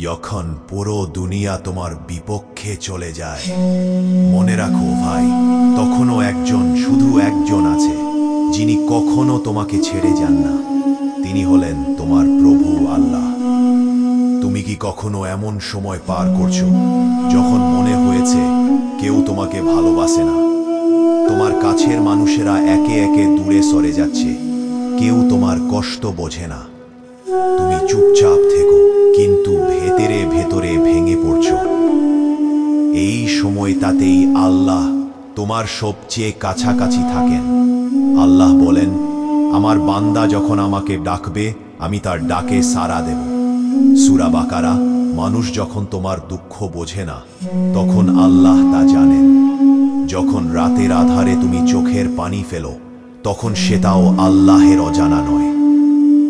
যখন পুরো দুনিয়া তোমার বিপক্ষে চলে যায়, মনে রাখো ভাই, তখনও শুধু একজন আছে যিনি কখনো তোমাকে ছেড়ে যান না। তিনি হলেন তোমার প্রভু আল্লাহ। তুমি কি কখনো এমন সময় পার করছো যখন মনে হয়েছে কেউ তোমাকে ভালোবাসে না? তোমার কাছের মানুষেরা একে একে দূরে সরে যাচ্ছে, কেউ তোমার কষ্ট বোঝে না। তুমি চুপচাপ থেকো, কিন্তু ভেতরে ভেতরে ভেঙে পড়ছো। এই সময়টাতেই আল্লাহ তোমার সবচেয়ে কাছাকাছি থাকেন। আল্লাহ বলেন, আমার বান্দা যখন আমাকে ডাকবে, আমি তার ডাকে সাড়া দেব। সূরা বাকারা। মানুষ যখন তোমার দুঃখ বোঝে না, তখন আল্লাহ তা জানেন। যখন রাতের আধারে তুমি চোখের পানি ফেলো, তখন সেটাও আল্লাহের অজানা নয়।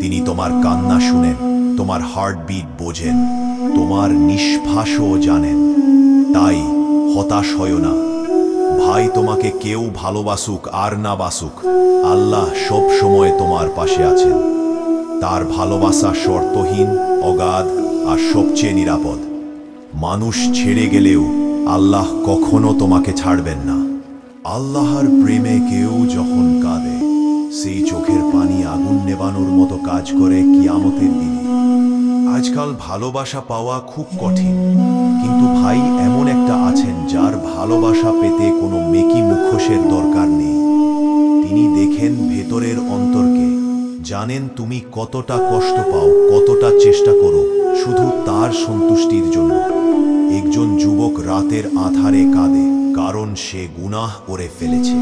তিনি তোমার কান্না শুনেন, তোমার হার্টবিট বোঝেন, তোমার নিঃশ্বাসও জানেন। তাই হতাশ হয়ো না ভাই। তোমাকে কেউ ভালোবাসুক আর না বাসুক, আল্লাহ সব সময় তোমার পাশে আছেন। তার ভালোবাসা শর্তহীন, অগাধ আর সবচেয়ে নিরাপদ। মানুষ ছেড়ে গেলেও আল্লাহ কখনো তোমাকে ছাড়বেন না। আল্লাহর প্রেমে কেউ যখন কাঁদে, সেই চোখের পানি আগুন নেবানোর মতো কাজ করে কিয়ামতের দিনে। আজকাল ভালোবাসা পাওয়া খুব কঠিন, কিন্তু ভাই এমন একটা আছেন যার ভালোবাসা পেতে কোনো মেকি মুখোশের দরকার নেই। তিনি দেখেন ভেতরের অন্তরকে, জানেন তুমি কতটা কষ্ট পাও, কতটা চেষ্টা করো শুধু তার সন্তুষ্টির জন্য। একজন যুবক রাতের আধারে কাঁদে, কারণ সে গুনাহ করে ফেলেছে।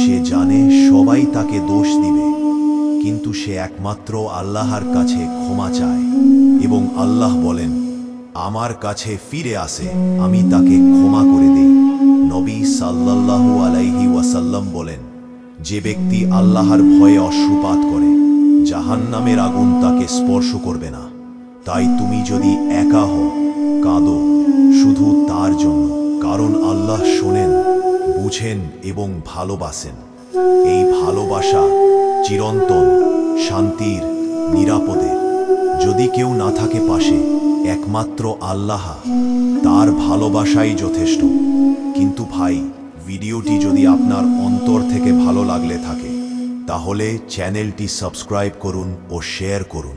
সে জানে সবাই তাকে দোষ দিবে, কিন্তু সে একমাত্র আল্লাহর কাছে ক্ষমা চায়, এবং আল্লাহ বলেন, আমার কাছে ফিরে আসে, আমি তাকে ক্ষমা করে দেই। নবী সাল্লাল্লাহু আলাইহি ওয়াসাল্লাম বলেন, যে ব্যক্তি আল্লাহর ভয়ে অশ্রুপাত করে, জাহান্নামের আগুন তাকে স্পর্শ করবে না। তাই তুমি যদি একা হও, কাঁদো শুধু তার জন্য, কারণ আল্লাহ শোনেন, বুঝেন এবং ভালোবাসেন। এই ভালোবাসা চিরন্তন, শান্তির, নিরাপদের। যদি কেউ না থাকে পাশে, একমাত্র আল্লাহ, তার ভালোবাসাই যথেষ্ট। কিন্তু ভাই, ভিডিওটি যদি আপনার অন্তর থেকে ভালো লাগলে থাকে, তাহলে চ্যানেলটি সাবস্ক্রাইব করুন ও শেয়ার করুন।